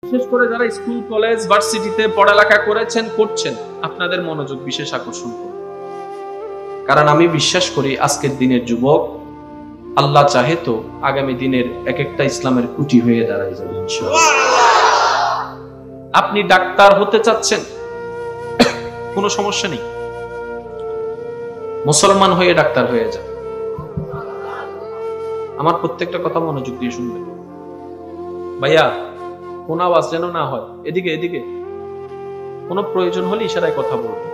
বিশেষ করে যারা স্কুল কলেজ ভার্সিটিতে পড়ালেখা করেছেন করছেন, আপনাদের মনোযোগ বিশেষ আকর্ষণ করুন। কারণ আমি বিশ্বাস করি আজকের দিনের যুবক আল্লাহ চাহে তো আগামী দিনের এক একটা ইসলামের কুটি হয়ে দাঁড়ায় যাবে ইনশাআল্লাহ। আপনি ডাক্তার হতে চাচ্ছেন, কোনো সমস্যা নেই, মুসলমান হয়ে ডাক্তার হয়ে যান। আমার প্রত্যেকটা কথা মনোযোগ দিয়ে শুনবেন ভাইয়া, কোন আওয়াজ যেন না হয়, এদিকে এদিকে, কোনো প্রয়োজন হলে ইশারায় কথা বলবেন।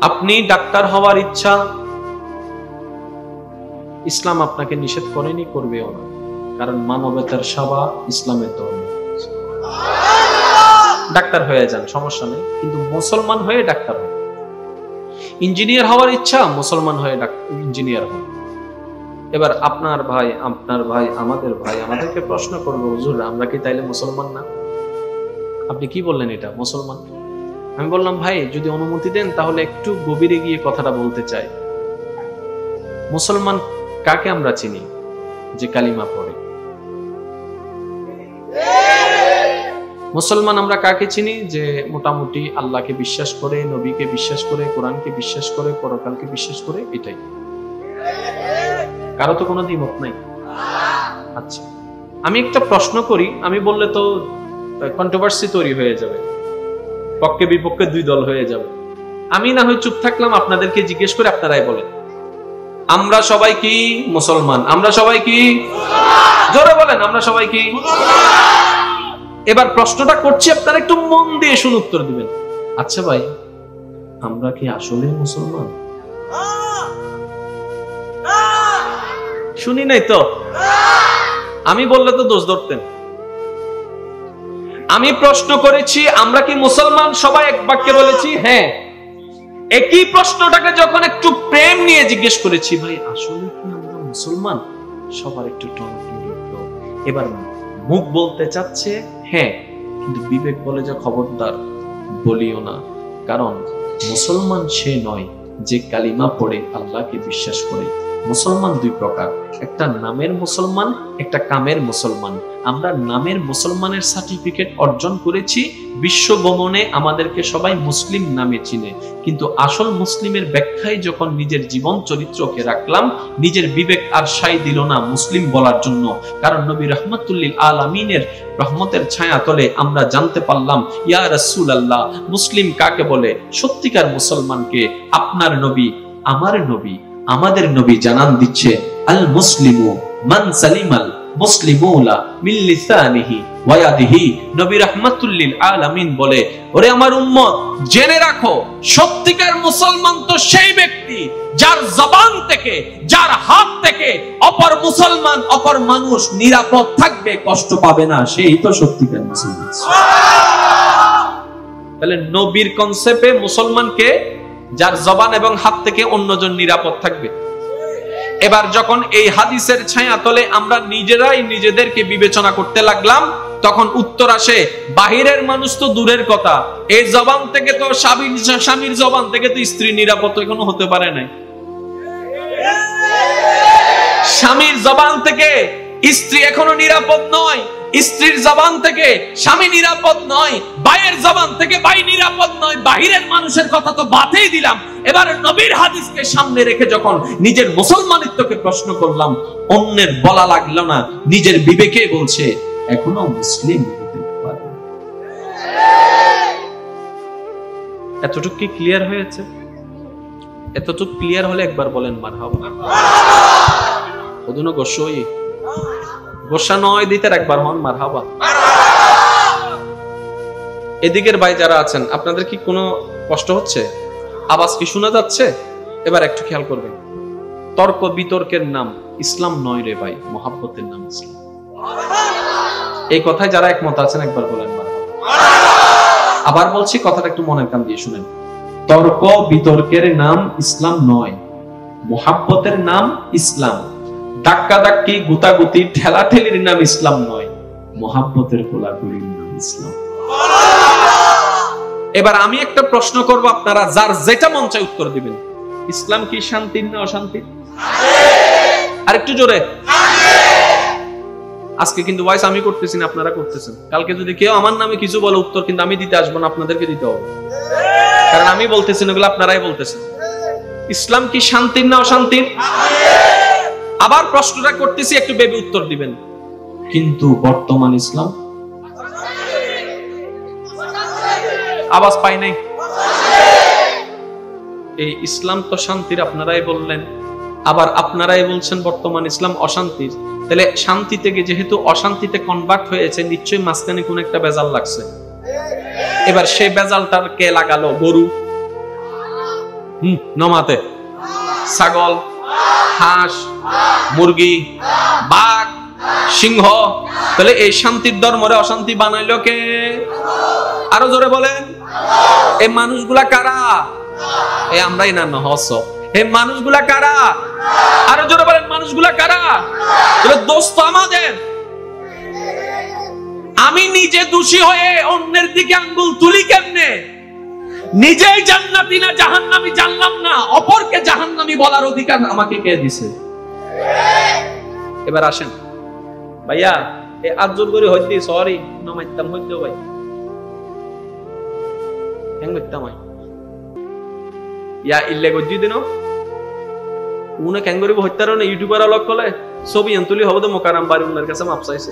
আপনি ডাক্তার হওয়ার ইচ্ছা ইসলাম আপনাকে নিষেধ করেনি, করবেও না, কারণ মানবতার সেবা ইসলামের ধর্ম। ডাক্তার হয়ে যান, সমস্যা নেই, কিন্তু মুসলমান হয়ে ডাক্তার হন। ইঞ্জিনিয়ার হওয়ার ইচ্ছা, মুসলমান হয়ে ইঞ্জিনিয়ার হন। এবার আপনার ভাই, আমাদের ভাই আমাদেরকে প্রশ্ন করবো, হুজুর আমরা কি তাইলে মুসলমান না? আপনি কি বললেন এটা মুসলমান? আমি বললাম ভাই যদি অনুমতি দেন তাহলে একটু গভীরে গিয়ে কথাটা বলতে চাই। মুসলমান কাকে আমরা চিনি? যে কালিমা পড়ে। মুসলমান আমরা কাকে চিনি? যে মোটামুটি আল্লাহকে বিশ্বাস করে, নবীকে বিশ্বাস করে, কোরআনকে বিশ্বাস করে, পরকালকে বিশ্বাস করে, এটাই। কারো তো কোনো দ্বিমত নাই। আচ্ছা, আমি একটা প্রশ্ন করি, আমি বললে তো কন্ট্রোভার্সি তৈরি হয়ে যাবে, পক্ষে বিপক্ষে দুই দল হয়ে যাবে। আমি না হয় চুপ থাকলাম, আপনাদেরকে জিজ্ঞেস করে আপনারাই বলেন, আমরা সবাই কি মুসলমান? আমরা সবাই কি? জোরে বলেন, আমরা সবাই কি? এবার প্রশ্নটা করছি, আপনারা একটু মন দিয়ে শুনে উত্তর দিবেন। আচ্ছা ভাই, আমরা কি আসলে মুসলমান? শুনি নাই তো? আমি বললে তো দোষ ধরতেন। আমি প্রশ্ন করেছি আমরা কি মুসলমান, সবাই এক বাক্যে বলেছি হ্যাঁ। একই প্রশ্নটাকে যখন একটু প্রেম নিয়ে জিজ্ঞেস করেছি, ভাই আসলে কি আমরা মুসলমান, সবার একটু টন উঠলো। এবার মুখ বলতে চাচ্ছে হ্যাঁ, কিন্তু বিবেক বলে যে খবরদার বলিও না, কারণ মুসলমান সে নয় যে কালিমা পড়ে আল্লাহকে বিশ্বাস করে। মুসলমান দুই প্রকার, একটা নামের মুসলমান, একটা কামের মুসলমান। আমরা নামের মুসলমানের সার্টিফিকেট অর্জন করেছি, বিশ্ব গমনে আমাদেরকে সবাই মুসলিম নামে চিনে, কিন্তু আসল মুসলিমের ব্যাখ্যায় যখন নিজের জীবন চরিত্রকে রাখলাম, নিজের বিবেক আর সাই দিল না মুসলিম বলার জন্য। কারণ নবী রহমাতুল্লিল আলামিনের রহমতের ছায়া তলে আমরা জানতে পারলাম, ইয়া রাসূলুল্লাহ, মুসলিম কাকে বলে? সত্যিকার মুসলমানকে আপনার নবী, আমার নবী, আমাদের নবী জানান দিচ্ছে, আল মুসলিমু মান সালিমাল মুসলিমুনা মিন লিসানিহি ওয়া ইয়াদিহি। নবী রাহমাতুল লিল আলামিন বলে, ওরে আমার উম্মত জেনে রাখো, সত্যিকার মুসলমান তো সেই ব্যক্তি যার জবান থেকে, যার হাত থেকে অপর মুসলমান, অপর মানুষ নিরাপদ থাকবে, কষ্ট পাবে না, সেই তো সত্যিকার মুসলমান। তাহলে নবীর কনসেপ্টে মুসলমানকে যার জবান এবং হাত থেকে অন্যজন নিরাপদ থাকবে। এবার যখন এই হাদিসের ছায়া তলে আমরা নিজেরাই নিজেদেরকে বিবেচনা করতে লাগলাম, তখন উত্তর আসে, বাহিরের মানুষ তো দূরের কথা, এই জবান থেকে তো স্বামীর জবান থেকে তো স্ত্রী নিরাপদ এখনো হতে পারে নাই। স্বামীর জবান থেকে স্ত্রী এখনো নিরাপদ নয়, স্ত্রীর জবান থেকে স্বামী নিরাপদ নয়, ভাইয়ের জবান থেকে ভাই নিরাপদ নয়, বাহিরের মানুষের কথা তো বাদই দিলাম। এবার নবীর হাদিসকে সামনে রেখে যখন নিজের মুসলমানিত্বকে প্রশ্ন করলাম, অন্যের বলা লাগলো না, নিজের বিবেকে বলছে এখনো মুসলিম হতে পারে। এতটুকু কি ক্লিয়ার হয়েছে? এতটুকু ক্লিয়ার হলে একবার বলেন মারহাবা। ওদুনো গোসই গোসা নয় দিতে একবার হন মারহাবা। এদিকের ভাই যারা আছেন, আপনাদের কি কোনো কষ্ট হচ্ছে? আওয়াজ কি শোনা যাচ্ছে? এবার একটু খেয়াল করবেন, তর্ক বিতর্কের নাম ইসলাম নয় রে ভাই, মহাব্বতের নাম ইসলাম। এই কথায় যারা একমত আছেন একবার বলেন মারহাবা। আবার বলছি, কথাটা একটু মনের কান দিয়ে শুনেন, তর্ক বিতর্কের নাম ইসলাম নয়, মহাব্বতের নাম ইসলাম। ধাক্কা ধাক্কি, গুতাগুতি, ঠেলাঠেলির নাম ইসলাম নয়, মহাব্বতের কোলাকুলির নাম ইসলাম। এবার আমি একটা প্রশ্ন করব, আপনারা যার যেটা মন চায় উত্তর দিবেন। ইসলাম কি শান্তির না অশান্তির? আর একটু জোরে। আজকে কিন্তু ভয়েস আমি করতেছি না, আপনারা করতেছেন। কালকে যদি কেউ আমার নামে কিছু বলে, উত্তর কিন্তু আমি দিতে আসবো না, আপনাদেরকে দিতে হবে, কারণ আমি বলতেছি না, ওগুলো আপনারাই বলতেছেন। ইসলাম কি শান্তির না অশান্তির? আবার প্রশ্নটা করতেছি, একটু ভেবে উত্তর দিবেন। কিন্তু বর্তমান ইসলাম আওয়াজ পাই নাই। এই ইসলাম তো শান্তির আপনারাই বললেন, আবার আপনারাই বলছেন বর্তমান ইসলাম অশান্তির। তাহলে শান্তি থেকে যেহেতু অশান্তিতে কনভার্ট হয়েছে, নিশ্চয়ই মাঝখানে কোন একটা বেজাল লাগছে। এবার সেই বেজালটার কে লাগালো? গরু, নমাতে ছাগল, হাঁস, মুরগি, বাঘ, সিংহ। তাহলে এই শান্তির ধর্মরে অশান্তি বানাইলো কে? আরো জোরে বলেন। এই মানুষগুলা কারা? এই আমরাই না নহস। এই মানুষগুলা কারা? আরো জোরে বলেন, মানুষগুলা কারা? দোস্ত আমাদের। আমি নিজে দোষী হয়ে অন্যের দিকে আঙ্গুল তুলি কেমনে? নিজেই জান্নাতি না জাহান্নামী জানলাম না, অপরকে জাহান্নামী বলার অধিকার আমাকে কে দিছে? এবার আসেন ভাইয়া, এই আজর করে হইতে সরি নমাইতাম হইতে ভাই হেং করতাম ইয়া ইল্লে গজ্জি দিন উনে কেন করিব হইতার না। ইউটিউবার লক কলে ছবি আনতুলি হবে তো মোকারাম বাড়ি উনার কাছে মাপ চাইছে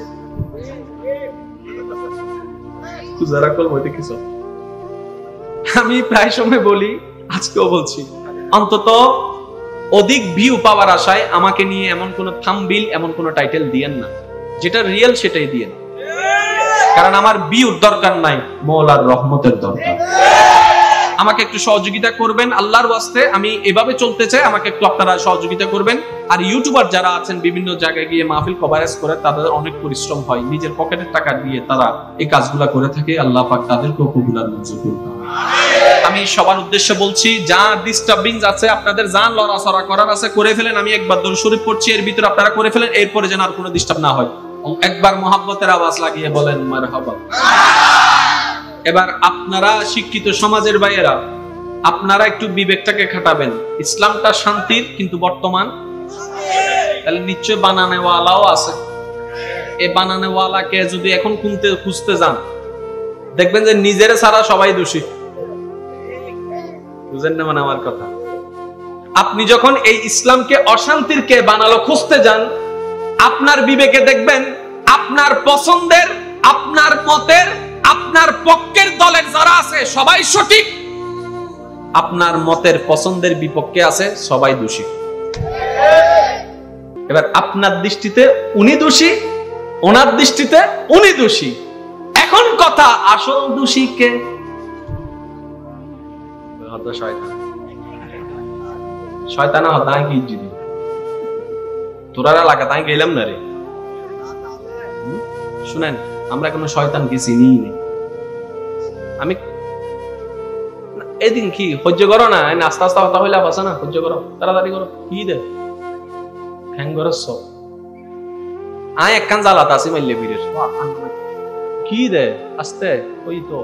যারা কল হইতে কিছু। আমি প্রায় সময় বলি, আজকেও বলছি, অন্তত অধিক ভিউ পাওয়ার আশায় আমাকে নিয়ে এমন কোন থাম্বনেইল, এমন কোন টাইটেল দিয়েন না, যেটা রিয়েল সেটাই দিয়েন। কারণ আমার ভিউর দরকার নাই, মওলার রহমতের দরকার। আমাকে একটু সহযোগিতা করবেন আল্লাহর ওয়াস্তে, আমি এভাবে চলতে চাই, আমাকে একটু আপনারা সহযোগিতা করবেন। আর ইউটিউবার যারা আছেন বিভিন্ন জায়গায় গিয়ে মাহফিল কভারেজ করে, তাদের অনেক পরিশ্রম হয়, নিজের পকেটের টাকা দিয়ে তারা এই কাজগুলা করে থাকে। আল্লাহ পাক তাদেরকেও কবুল আর মঞ্জুর করুন। আমি সবার উদ্দেশ্যে বলছি, যা ডিস্টার্বিং আছে, আপনাদের যা লড়াচড়া করার আছে করে ফেলেন। আমি একবার দরুদ শরীফ পড়ছি, এর ভিতরে আপনারা করে ফেলেন, এরপরে যেন আর কোনো ডিস্টার্ব না হয়। একবার মোহাব্বতের আওয়াজ লাগিয়ে বলেন মারহাবা। এবার আপনারা শিক্ষিত সমাজের ভাইয়েরা, আপনারা একটু বিবেকটাকে খাটাবেন। ইসলামটা শান্তির, কিন্তু বর্তমান তাহলে নিশ্চয় বানানেওয়ালাও আছে। এই বানানেওয়ালাকে যদি এখন খুঁজতে যান, দেখবেন যে নিজের ছাড়া সবাই দোষী। বুঝেন না মানে আমার কথা? আপনি যখন এই ইসলামকে অশান্তির কে বানালো খুঁজতে যান, আপনার বিবেকে দেখবেন আপনার পছন্দের, আপনার মতের, আপনার পক্ষের দলের যারা আছে সবাই সঠিক, আপনার মতের পছন্দের বিপক্ষে আছে সবাই দোষী। এবার আপনার দৃষ্টিতে উনি দোষী, ওনার দৃষ্টিতে উনি দোষী। এখন কথা, আসল দোষী কে? শয়তান হতায় কি যদি তোরা লাগা তাই গেলাম না রে। শুনেন, আমরা কোনো শয়তানকে চিনি নেই। আমি এদিন কি সহ্য করো না, আস্তে আস্তে কথা হইলে আছে না, সহ্য করো, তাড়াতাড়ি করো। কি দে খ্যাং করো সব আয় একখান জ্বালাত আছে মাইলে বীরের কি দে আস্তে ওই তো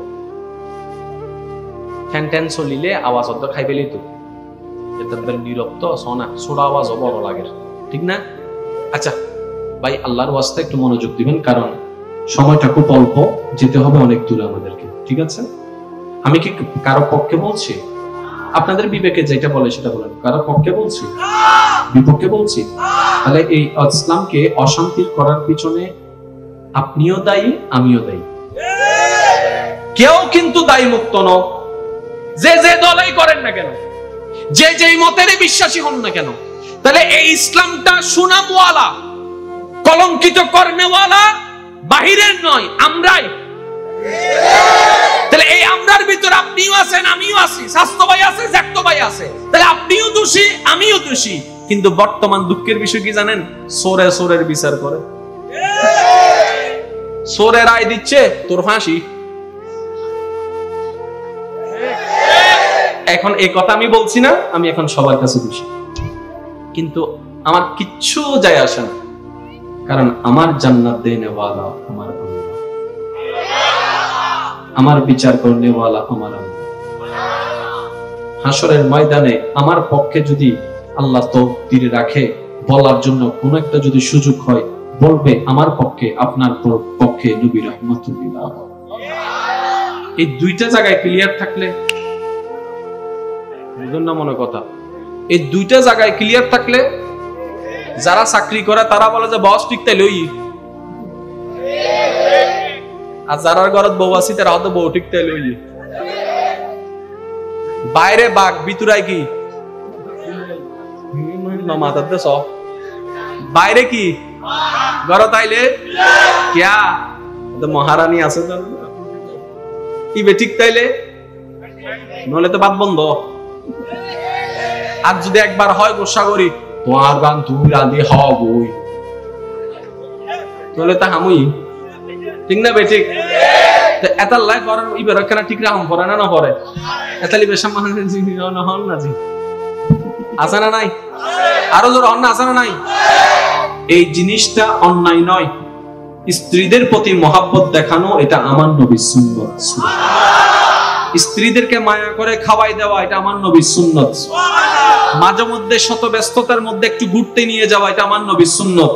ঠ্যান ঠ্যান চলিলে আওয়াজ অত খাই পেলি তো নীরব তো সোনা ছোট আওয়াজ বড় লাগে, ঠিক না? আচ্ছা ভাই, আল্লাহর ওয়াস্তে একটু মনোযোগ দিবেন, কারণ সময়টা খুব অল্প, যেতে হবে অনেক দূরে আমাদেরকে, ঠিক আছে? আমি কি কারো পক্ষে বলছি? আপনাদের বিবেকে যেটা বলে সেটা বলেন। কারো পক্ষে বলছি, বিপক্ষে বলছি? তাহলে এই ইসলামকে অশান্তির করার পিছনে আপনিও দায়ী, আমিও দায়ী। কেউ কিন্তু দায়ী মুক্ত নয়। যে যে দলই করেন না কেন, যে যেই মতের বিশ্বাসী হন না কেন, তাহলে এই ইসলামটা সুনামওয়ালা, কলঙ্কিত কর্মেওয়ালা বাহিরের নয়, আমরাই। তাহলে এই আমরার ভিতরে আপনিও আছেন, আমিও আছি, স্বাস্থ্য ভাই আছে, জ্যাক্ত ভাই আছে। তাহলে আপনিও দোষী, আমিও দোষী। কিন্তু বর্তমান দুঃখের বিষয় কি জানেন? সোরে সোরের বিচার করে, সোরে রায় দিচ্ছে তোর ফাঁসি। এখন এই কথা আমি বলছি না, আমি এখন সবার কাছে দোষী, কিন্তু আমার কিচ্ছু যায় আসে না, কারণ আমার জান্নাত দেনেওয়ালা আমার আল্লাহ, আমার বিচার করনেওয়ালা আমার আল্লাহ। হাসরের ময়দানে আমার পক্ষে যদি আল্লাহ তকদিরে রাখে, বলার জন্য কোন একটা যদি সুযোগ হয়, বলবে আমার পক্ষে আপনার পক্ষে নবী রাহমাতুল্লাহ। এই দুইটা জায়গায় ক্লিয়ার থাকলে, বুঝুন না মনে কথা, এই দুইটা জায়গায় ক্লিয়ার থাকলে যারা চাকরি করে তারা বলে যে বস ঠিক তাই লই, আর যারা ঘরত বউ আছি তারা হয়তো বউ ঠিক তাই লই। বাইরে বাঘ ভিতরাই কি মাথার দেশ, বাইরে কি ঘরত আইলে কিয়া মহারানী আছে ইবে ঠিক তাইলে, নলে তো বাদ বন্ধ। আর যদি একবার হয় গোসা করি তোমার গান তুই রাঁধি হবই, নলে তা হামুই, ঠিক না বেঠিক? এটার লাই করার ইবার কেন ঠিক রাখুন পরে না পরে এতালি বেশা হন না জি, আছে না নাই? আরো জোর হন না, আছে না নাই? এই জিনিসটা অন্যায় নয়। স্ত্রীদের প্রতি মহাব্বত দেখানো এটা আমার নবীর সুন্নাত। স্ত্রীদেরকে মায়া করে খাওয়াই দেওয়া এটা আমার নবীর সুন্নাত। মাঝে মধ্যে শত ব্যস্ততার মধ্যে একটু ঘুরতে নিয়ে যাওয়া এটা আমার নবীর সুন্নাত।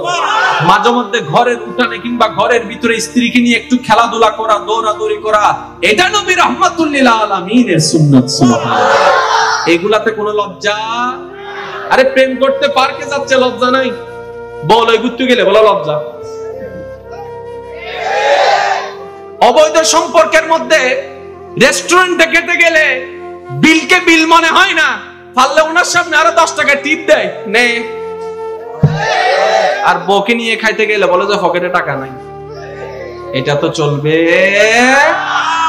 মাঝে মধ্যে ঘরের উঠানে কিংবা ঘরের ভিতরে স্ত্রীকে নিয়ে একটু খেলাধুলা করা, দৌড়াদৌড়ি করা, এটা নবী রাহমাতুল লিল আলামিনের সুন্নাত। সুবহানাল্লাহ। এগুলাতে কোনো লজ্জা? আরে প্রেম করতে পার্কে যাচ্ছে, লজ্জা নাই? বল ওই ঘুরতে গেলে বলো লজ্জা? অবৈধ সম্পর্কের মধ্যে রেস্টুরেন্টে খেতে গেলে বিলকে বিল মনে হয় না, পারলে ওনার সামনে আরো 10 টাকা টিপ দেয় নে। আর বউকে নিয়ে খাইতে গেলে বলে যে পকেটে টাকা নাই। এটা তো চলবে?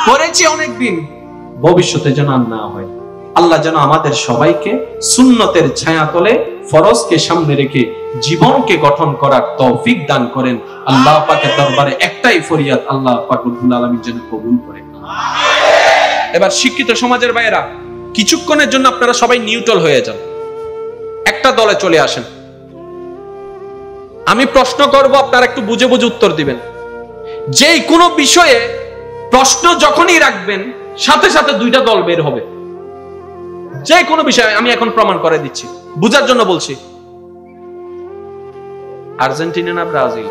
করেছি অনেকদিন, ভবিষ্যতে যেন আর না হয়। আল্লাহ যেন আমাদের সবাইকে সুন্নতের ছায়াতলে ফরজকে সামনে রেখে জীবনকে গঠন করার তৌফিক দান করেন। আল্লাহ পাকের দরবারে একটাই ফরিয়াদ, আল্লাহ পাক রব্বুল আলামিন যেন কবুল করেন। এবার শিক্ষিত সমাজের ভাইয়েরা, কিছুক্ষণের জন্য আপনারা সবাই নিউট্রাল হয়ে যান, একটা দলে চলে আসেন। আমি প্রশ্ন করব, আপনারা একটু বুঝে বুঝে উত্তর দিবেন। যেই কোনো বিষয়ে প্রশ্ন যখনই রাখবেন সাথে সাথে দুইটা দল বের হবে। যে কোনো বিষয়ে, আমি এখন প্রমাণ করে দিচ্ছি, বুঝার জন্য বলছি। আর্জেন্টিনা না ব্রাজিল?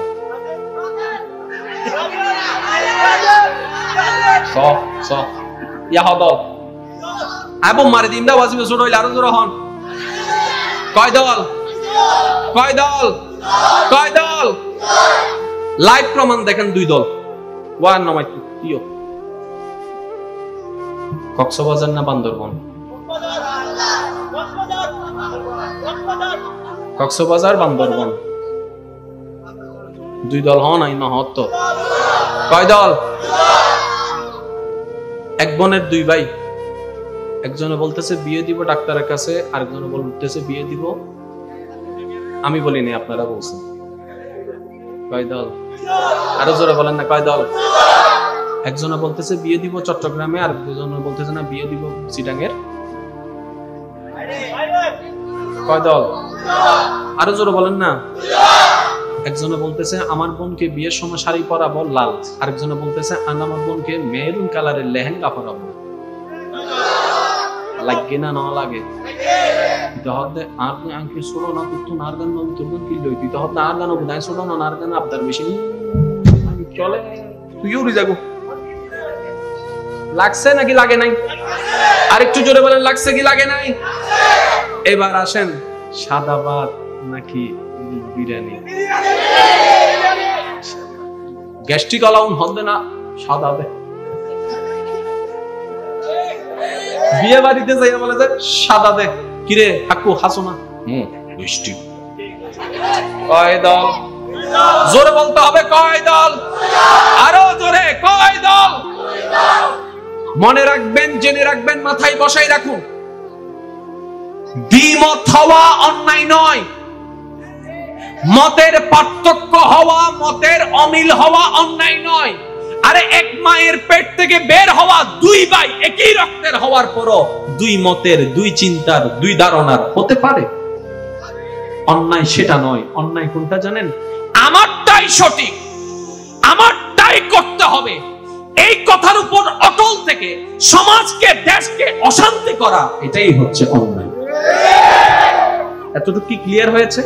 মারি দিন দাও, আরো জোর হন। কয় দল? কয় দল? কয় দল? লাইভ প্রমাণ দেখেন, 2 দল। ওয়ান নমাই কিও কক্সবাজার না বান্দরবন? কক্সবাজার বান্দরবন 2 দল হন নাই না হত। কয় দল? এক বোনের 2 ভাই, একজনে বলতেছে বিয়ে দিব ডাক্তারের কাছে, আরেকজনে বলতেছে বিয়ে দিব, আমি বলি নাই, আপনারা বলছেন। কয় দল? আরো জোরে বলেন না, কয় দল? একজনে বলতেছে বিয়ে দিব চট্টগ্রামে, আর দুজনে বলতেছে না বিয়ে দিব চিটাঙ্গের। কয় দল? আরো জোরে বলেন না। একজনে বলতেছে আমার বোনকে বিয়ের সময় শাড়ি পরাবো লাল, আরেকজনে বলতেছে আমার বোনকে মেরুন কালারের লেহেঙ্গা পরাবো। লাগে না না লাগে? তাহলে আর আঙ্কি ছোড়ো না, তুই আর গান নবী তোর গান কি লই, তুই তাহলে আর গান বুঝাই ছোড়ো না, আর গান আবদার বেশি চলে, তুইও উড়ে যাবো। লাগছে নাকি লাগে নাই? আরেকটু জোরে বলেন, লাগছে কি লাগে নাই? এবার আসেন, সাদা ভাত নাকি বিরিয়ানি? গ্যাস্ট্রিক অলাউন হবে না, সাদা দে। বিয়ে বাড়িতে যাই বলে যে সাদা দে, কিরে হাকু হাসো না? গ্যাস্ট্রিক। কয় দল? জোরে বলতে হবে, কয় দল? আরো জোরে, কয় দল? মনে রাখবেন, জেনে রাখবেন, মাথায় বসাই রাখুন, দ্বিমত হওয়া অন্যায় নয়, মতের পার্থক্য হওয়া, মতের অমিল হওয়া অন্যায় নয়। আরে এক মায়ের পেট থেকে বের হওয়া 2 ভাই একই রক্তের হওয়ার পরও 2 মতের, 2 চিন্তার, 2 ধারণার হতে পারে। অন্যায় সেটা নয়। অন্যায় কোনটা জানেন? আমারটাই সঠিক, আমারটাই করতে হবে, এই কথার উপর অটল থেকে সমাজকে, দেশকে অশান্তি করা, এটাই হচ্ছে অন্যায়। এতটুকু কি ক্লিয়ার হয়েছে?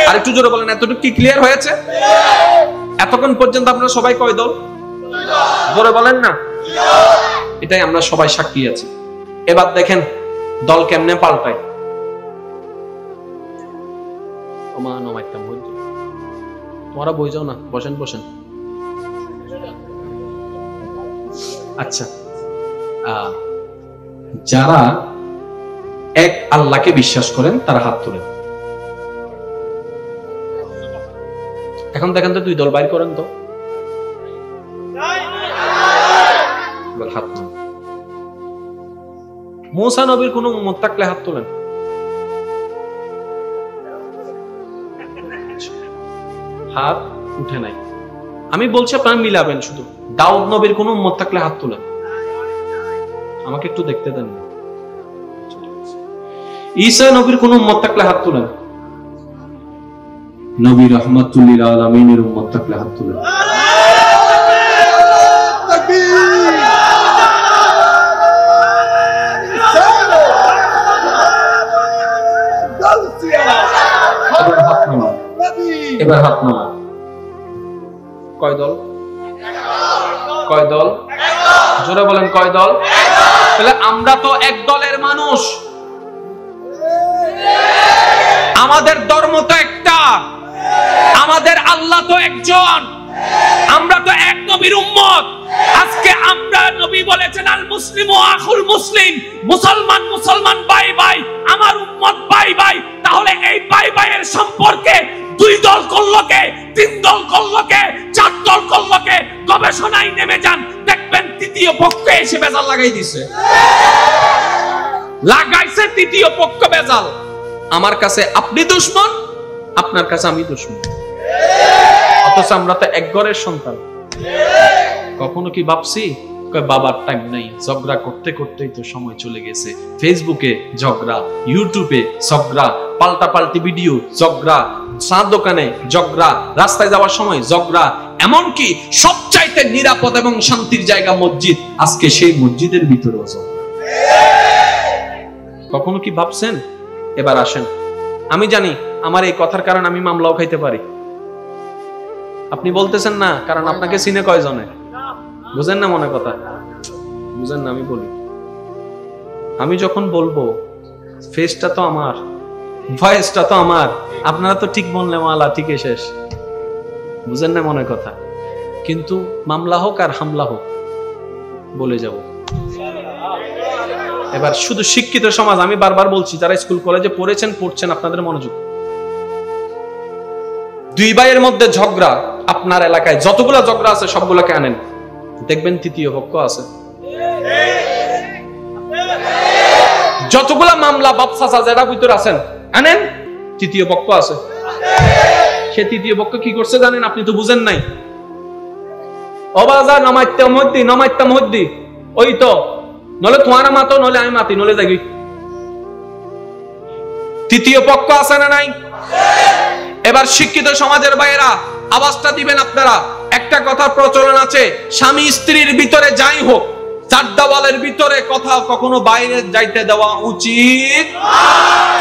আর একটু জোরে বলেন, এতটুকু কি ক্লিয়ার হয়েছে? এতক্ষণ পর্যন্ত আপনারা সবাই কয় দল? জোরে বলেন না। এটাই আমরা সবাই সাক্ষী আছি। এবার দেখেন দল কেমনে পাল্টায়। তোমরা বই যাও না, বসেন বসেন। আচ্ছা, যারা এক আল্লাহকে বিশ্বাস করেন তারা হাত তোলেন। এখন দেখেন তো দুই দল বাইর করেন তো। হাত তোলেন। মুসা নবীর কোন উম্মত থাকলে হাত তোলেন। হাত উঠে নাই। আমি বলছি আপনারা মিলাবেন শুধু। দাউদ নবীর কোন উম্মত থাকলে হাত তোলেন। আমাকে একটু দেখতে দেন। ঈসা নবীর কোন উম্মত থাকলে হাত তোলেন। নবী রাহমাতুল লিল আলামিনের উম্মত থাকলে হাত তোলেন। এবার হাত নামা। কয় দল? কয় দল? জোরে বলেন কয় দল? তাহলে আমরা তো এক দলের মানুষ। আমাদের ধর্ম তো একটা, আমাদের আল্লাহ তো একজন, আমরা তো এক নবীর উম্মত। আজকে আমরা নবী বলেছেন আল মুসলিমু আখুল মুসলিম, মুসলমান মুসলমান ভাই ভাই, আমার উম্মত ভাই ভাই। তাহলে এই ভাই ভাইয়ের সম্পর্কে দুই দল করলো কে, তিন দল করলো কে, চার দল করলো কে? গবেষণায় নেমে যান, দেখবেন তৃতীয় পক্ষ এসে বেজাল লাগাই দিছে। লাগাইছে তৃতীয় পক্ষ বেজাল। আমার কাছে আপনি দুশমন, আপনার কাছে আমি দুশমন। অথচ আমরা তো এক ঘরের সন্তান। কখনো কি ভাবছি বাবার টাইম নাই, ঝগড়া করতে করতেই তো সময় চলে গেছে। ফেসবুকে ঝগড়া, ইউটিউবে ঝগড়া, পাল্টা পাল্টি ভিডিও ঝগড়া, চা দোকানে ঝগড়া, রাস্তায় যাওয়ার সময় ঝগড়া, এমনকি সবচাইতে নিরাপদ এবং শান্তির জায়গা মসজিদ, আজকে সেই মসজিদের ভিতরেও ঝগড়া। কখনো কি ভাবছেন? এবার আসেন, আমি জানি আমার এই কথার কারণে আমি মামলাও খাইতে পারি। আপনি বলতেছেন না, কারণ আপনাকে চিনে কয়জনে? বুঝেন না মনে কথা? বুঝেন না? আমি বলি, আমি যখন বলবো ফেসটা তো আমার, ভয়েসটা তো আমার, আপনারা তো ঠিক বললে মালা ঠিকই শেষ। বুঝেন না মনে কথা? কিন্তু মামলা হোক আর হামলা হোক বলে যাব। এবার শুধু শিক্ষিত সমাজ, আমি বারবার বলছি, যারা স্কুল কলেজে পড়েছেন পড়ছেন, আপনাদের মনোযোগ। দুই ভাইয়ের মধ্যে ঝগড়া, আপনার এলাকায় যতগুলা ঝগড়া আছে সবগুলোকে আনেন, দেখবেন তৃতীয় পক্ষ আছে। যতগুলা মামলা বাপসাসা যারা ভিতর আছেন আনেন, তৃতীয় পক্ষ আছে। সে তৃতীয় পক্ষ কি করছে জানেন? আপনি তো বুঝেন নাই। অবাজা নমাইতে মধ্যে, নমাইতে মধ্যে, ওই তো নলে তোমার মাতো, নলে আমি মাতি, নলে যাগি। তৃতীয় পক্ষ আছে না নাই? এবার শিক্ষিত সমাজের বাইরা আওয়াজটা দিবেন আপনারা। একটা কথা প্রচলন আছে, স্বামী স্ত্রীর ভিতরে যাই হোক, চার দেওয়ালের ভিতরে কথা কখনো বাইরে যাইতে দেওয়া উচিত।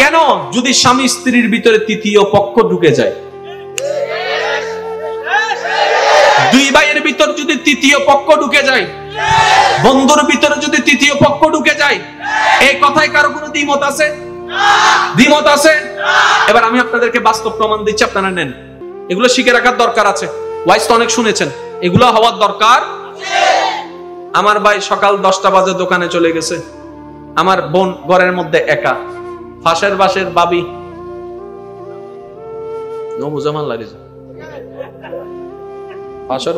কেন? যদি স্বামী স্ত্রীর ভিতরে তৃতীয় পক্ষ ঢুকে যায়, দুই ভাইয়ের ভিতর যদি তৃতীয় পক্ষ ঢুকে যায়, বন্ধুর ভিতরে যদি তৃতীয় পক্ষ ঢুকে যায়, এই কথায় কারো কোনো দ্বিমত আছে? দ্বিমত আছে? এবার আমি আপনাদেরকে বাস্তব প্রমাণ দিচ্ছি, আপনারা নেন। এগুলো শিখে রাখার দরকার আছে। ওয়াইজ তো অনেক শুনেছেন, এগুলো হওয়ার দরকার। আমার ভাই সকাল 10টা বাজে দোকানে চলে গেছে, আমার বোন ঘরের মধ্যে একা, ফাঁসের বাসের বাবি নো বুঝামান লাগে ফাঁসের